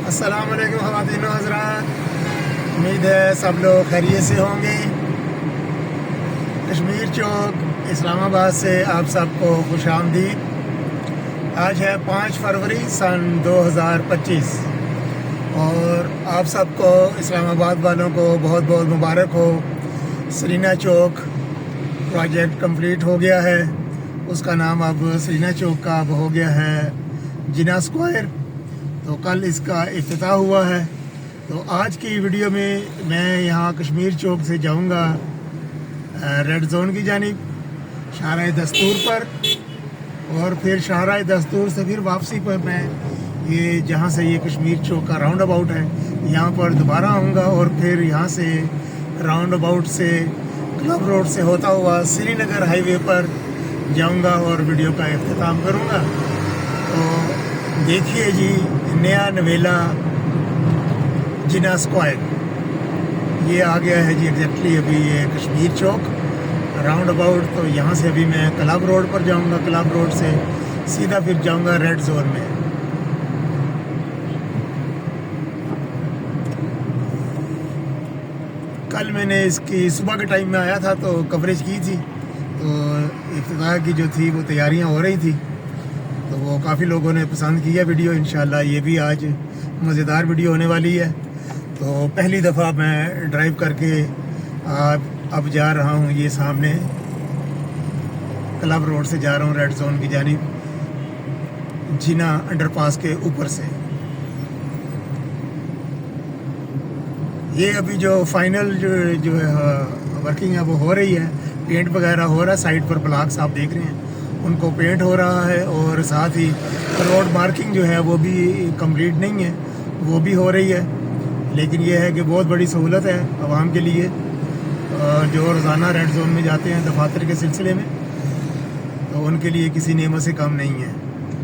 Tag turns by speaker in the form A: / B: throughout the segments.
A: अस्सलाम वालेकुम ख़वातीन व हज़रात, उम्मीद है सब लोग खैरियत से होंगे। कश्मीर चौक इस्लामाबाद से आप सबको खुश आमदीद। आज है 5 फरवरी सन 2025 और आप सबको इस्लामाबाद वालों को बहुत बहुत मुबारक हो। सरीना चौक प्रोजेक्ट कंप्लीट हो गया है, उसका नाम अब सरीना चौक का अब हो गया है जिना स्क्वायर। तो कल इसका इफ्तिताह हुआ है। तो आज की वीडियो में मैं यहाँ कश्मीर चौक से जाऊँगा रेड जोन की जानिब शाहराह दस्तूर पर, और फिर शाहराह दस्तूर से फिर वापसी पर मैं ये जहाँ से ये कश्मीर चौक का राउंड अबाउट है यहाँ पर दोबारा आऊँगा, और फिर यहाँ से राउंड अबाउट से क्लब रोड से होता हुआ श्रीनगर हाईवे पर जाऊँगा और वीडियो का इख्तिताम करूँगा। तो देखिए जी, नया नवेला जिना स्क्वायर ये आ गया है जी एग्जैक्टली अभी ये कश्मीर चौक राउंड अबाउट। तो यहाँ से अभी मैं क्लब रोड पर जाऊँगा, क्लब रोड से सीधा फिर जाऊँगा रेड जोन में। कल मैंने इसकी सुबह के टाइम में आया था तो कवरेज की थी, तो इफ्तिताह की जो थी वो तैयारियाँ हो रही थी, तो वो काफ़ी लोगों ने पसंद किया वीडियो। इंशाल्लाह ये भी आज मज़ेदार वीडियो होने वाली है। तो पहली दफ़ा मैं ड्राइव करके अब जा रहा हूँ ये सामने क्लब रोड से जा रहा हूँ रेड जोन की जानिब जिना अंडरपास के ऊपर से। ये अभी जो फाइनल जो है वर्किंग है वो हो रही है, पेंट वगैरह हो रहा है। साइड पर ब्लॉक्स आप देख रहे हैं उनको पेंट हो रहा है, और साथ ही रोड मार्किंग जो है वो भी कंप्लीट नहीं है, वो भी हो रही है। लेकिन ये है कि बहुत बड़ी सहूलत है आवाम के लिए जो रोज़ाना रेड जोन में जाते हैं दफातर के सिलसिले में, तो उनके लिए किसी नेमत से कम नहीं है।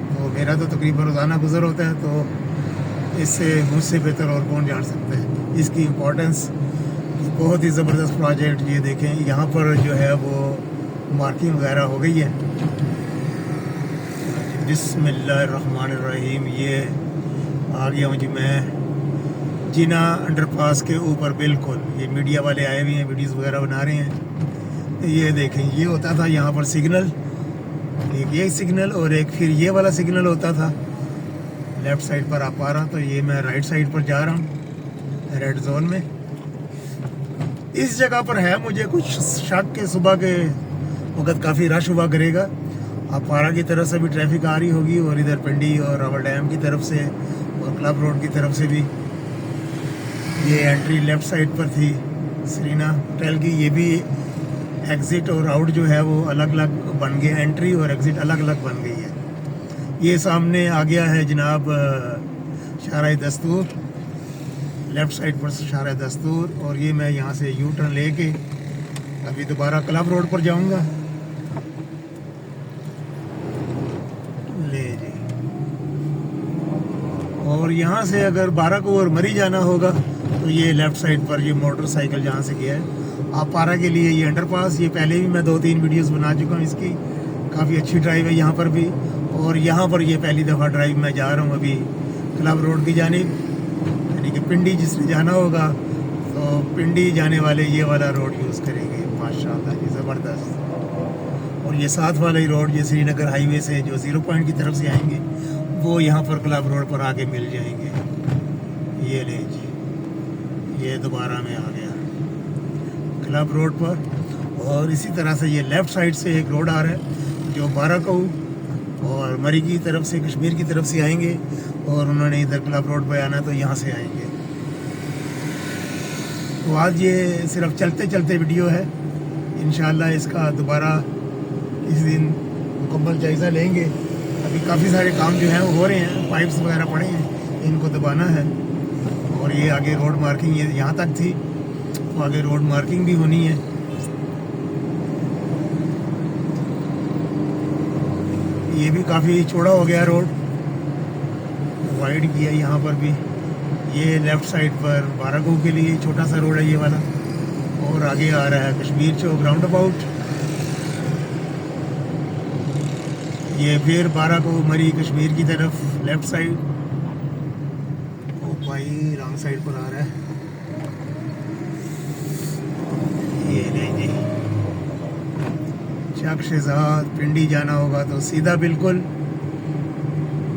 A: तो मेरा तो तकरीबन रोज़ाना गुजर होता है, तो इससे मुझसे बेहतर और कौन जान सकता है इसकी इम्पोर्टेंस। बहुत ही ज़बरदस्त प्रोजेक्ट ये देखें, यहाँ पर जो है वो मार्किंग वगैरह हो गई है। बिस्मिल्लाहिर्रहमानिर्रहीम। ये आ गया हूँ जी मैं जिना अंडरपास के ऊपर बिल्कुल। ये मीडिया वाले आए हुए हैं, वीडियोस वगैरह बना रहे हैं। ये देखें, ये होता था यहाँ पर सिग्नल, एक ये सिग्नल और एक फिर ये वाला सिग्नल होता था लेफ़्ट साइड पर आप आ रहा। तो ये मैं राइट साइड पर जा रहा हूँ रेड जोन में। इस जगह पर है मुझे कुछ शक के सुबह के वक्त काफ़ी रश हुआ करेगा। अपारा की तरफ से भी ट्रैफिक आ रही होगी, और इधर पिंडी और रावल डैम की तरफ से और क्लब रोड की तरफ से भी। ये एंट्री लेफ़्ट साइड पर थी सरीना होटल की। ये भी एग्ज़िट और आउट जो है वो अलग अलग बन गए, एंट्री और एग्ज़िट अलग अलग बन गई है। ये सामने आ गया है जनाब शाहराह दस्तूर, लेफ़्ट साइड पर शाहराह दस्तूर। और ये मैं यहाँ से यू टर्न लेके अभी दोबारा क्लब रोड पर जाऊँगा। ले जी, और यहाँ से अगर बारह को और मरी जाना होगा तो ये लेफ़्ट साइड पर ये मोटरसाइकिल जहाँ से गया है आप पारा के लिए ये अंडरपास। ये पहले भी मैं 2-3 वीडियोस बना चुका हूँ इसकी, काफ़ी अच्छी ड्राइव है यहाँ पर भी। और यहाँ पर ये पहली दफ़ा ड्राइव मैं जा रहा हूँ अभी क्लब रोड की जानिब, यानी कि पिंडी जिसने जाना होगा तो पिंडी जाने वाले ये वाला रोड यूज़ करेंगे। माशाल्लाह ये ज़बरदस्त। और ये साथ वाला ही रोड ये श्रीनगर हाईवे से जो 0 पॉइंट की तरफ से आएंगे वो यहाँ पर क्लब रोड पर आके मिल जाएंगे। ये ले जी, ये दोबारा में आ गया क्लब रोड पर। और इसी तरह से ये लेफ़्ट साइड से एक रोड आ रहा है जो बाराकऊ और मरी की तरफ से कश्मीर की तरफ से आएंगे, और उन्होंने इधर क्लब रोड पर आना तो यहाँ से आएंगे। तो आज ये सिर्फ चलते चलते वीडियो है, इंशाल्लाह इसका दोबारा इस दिन मुकम्मल जायज़ा लेंगे। अभी काफ़ी सारे काम जो हैं वो हो रहे हैं, पाइप्स वगैरह पड़े हैं, इनको दबाना है। और ये आगे रोड मार्किंग ये यहाँ तक थी, तो आगे रोड मार्किंग भी होनी है। ये भी काफ़ी चौड़ा हो गया रोड, वाइड किया यहाँ पर भी। ये लेफ़्ट साइड पर बाराकऊ के लिए छोटा सा रोड है ये वाला, और आगे आ रहा है कश्मीर चौक राउंड अबाउट। ये फिर बाराकऊ मरी कश्मीर की तरफ लेफ़्ट साइड भाई रॉन्ग साइड पर आ रहा है। ये नहीं जी, चक शेजाद पिंडी जाना होगा तो सीधा बिल्कुल,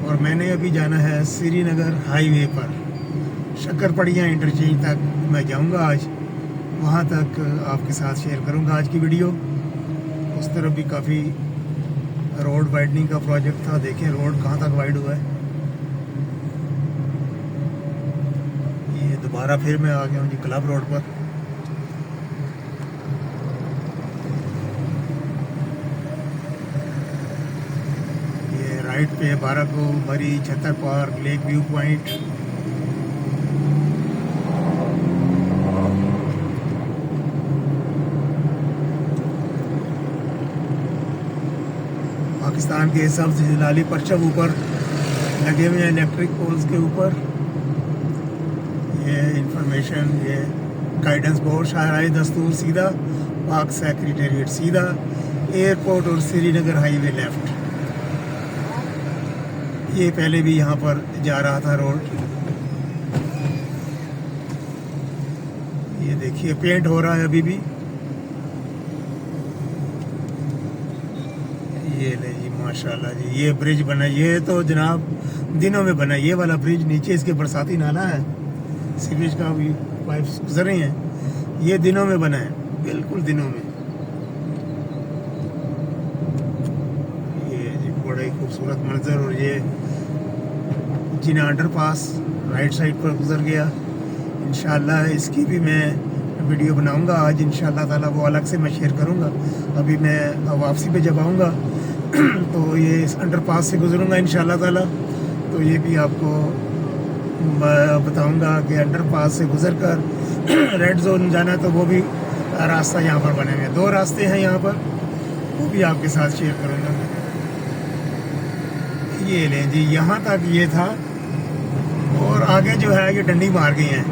A: और मैंने अभी जाना है श्रीनगर हाईवे पर शक्करपड़ियाँ इंटरचेंज तक मैं जाऊंगा आज, वहाँ तक आपके साथ शेयर करूंगा आज की वीडियो। उस तरफ भी काफ़ी रोड वाइडनिंग का प्रोजेक्ट था, देखें रोड कहाँ तक वाइड हुआ है। ये दोबारा फिर मैं आ गया हूँ जी क्लब रोड पर। ये राइट पे बाराको, Murree, Chhatar park, lake view point. Pakistan के सबसे जलाली परचम ऊपर लगे हुए हैं इलेक्ट्रिक पोल्स के ऊपर। ये इंफॉर्मेशन, ये गाइडेंस बोर्ड, शाहराह दस्तूर सीधा, पाक सेक्रेटेरिएट सीधा, एयरपोर्ट और श्रीनगर हाईवे लेफ्ट। ये पहले भी यहाँ पर जा रहा था रोड। ये देखिए पेंट हो रहा है अभी भी। ये ले जी माशाल्लाह जी, ये ब्रिज बना, ये तो जनाब दिनों में बना। ये वाला ब्रिज नीचे इसके बरसाती नाला है, सीवेज का भी पाइप्स गुजर रहे हैं, ये दिनों में बना है, बिल्कुल दिनों में। ये जी बड़ा ही खूबसूरत मंजर। और ये जिना अंडरपास राइट साइड पर गुजर गया। इंशाल्लाह इसकी भी मैं वीडियो बनाऊंगा आज इंशाल्लाह ताला, वो अलग से मैं शेयर करूंगा। अभी मैं वापसी पे जब आऊँगा तो ये इस अंडरपास से गुजरूंगा इंशाल्लाह ताला, तो ये भी आपको बताऊंगा कि अंडरपास से गुजर कर रेड जोन जाना, तो वो भी रास्ता यहाँ पर बने हुए हैं। 2 रास्ते हैं यहाँ पर, वो भी आपके साथ शेयर करूंगा। ये लें जी, यहाँ तक ये था, और आगे जो है ये डंडी मार गए हैं।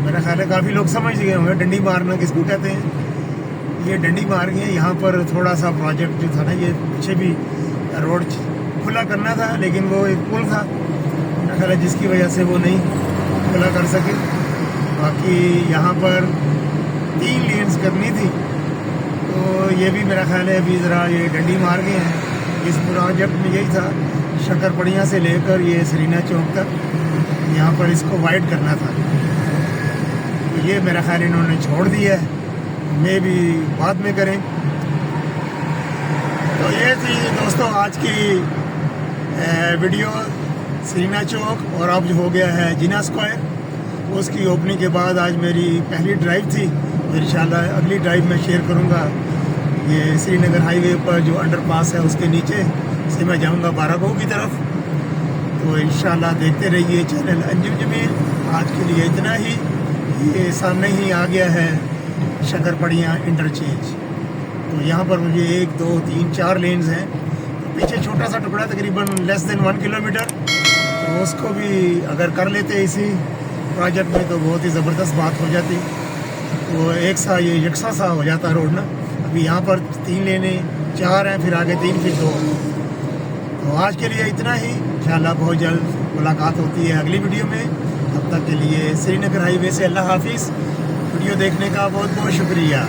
A: मेरा ख्याल है काफ़ी लोग समझ गए होंगे डंडी मारना किसको कहते हैं। ये डंडी मार गए हैं। यहाँ पर थोड़ा सा प्रोजेक्ट जो था ना, ये पीछे भी रोड खुला करना था, लेकिन वो एक पुल था मेरा ख्याल है जिसकी वजह से वो नहीं खुला कर सके। बाकी यहाँ पर 3 लेन्स करनी थी, तो ये भी मेरा ख्याल है अभी ज़रा ये डंडी मार गए हैं। इस प्रोजेक्ट में यही था, शक्करपड़ियाँ से लेकर ये सरीना चौक तक यहाँ पर इसको वाइड करना था, तो ये मेरा ख्याल इन्होंने छोड़ दिया है, मैं भी बाद में करें। तो ये थी दोस्तों आज की वीडियो सरीना चौक, और अब जो हो गया है जिना स्क्वायर। उसकी ओपनिंग के बाद आज मेरी पहली ड्राइव थी, तो इंशाल्लाह अगली ड्राइव में शेयर करूँगा। ये श्रीनगर हाईवे पर जो अंडरपास है उसके नीचे से मैं जाऊँगा बाराको की तरफ। तो इंशाल्लाह देखते रहिए चैनल अंजुम जमील। आज के लिए इतना ही। ये सामने ही आ गया है शक्करपड़ियाँ इंटरचेंज, तो यहाँ पर मुझे 1, 2, 3, 4 लेन्स हैं। तो पीछे छोटा सा टुकड़ा तकरीबन लेस देन 1 किलोमीटर, तो उसको भी अगर कर लेते इसी प्रोजेक्ट में तो बहुत ही ज़बरदस्त बात हो जाती। तो एक सा ये यकसा सा हो जाता रोड ना। अभी यहाँ पर 3 लेने 4 हैं, फिर आगे 3, फिर 2। तो आज के लिए इतना ही। इंशाल्लाह बहुत जल्द मुलाकात होती है अगली वीडियो में। तब तक के लिए श्रीनगर हाईवे से अल्लाह हाफिज़। वीडियो देखने का बहुत बहुत शुक्रिया।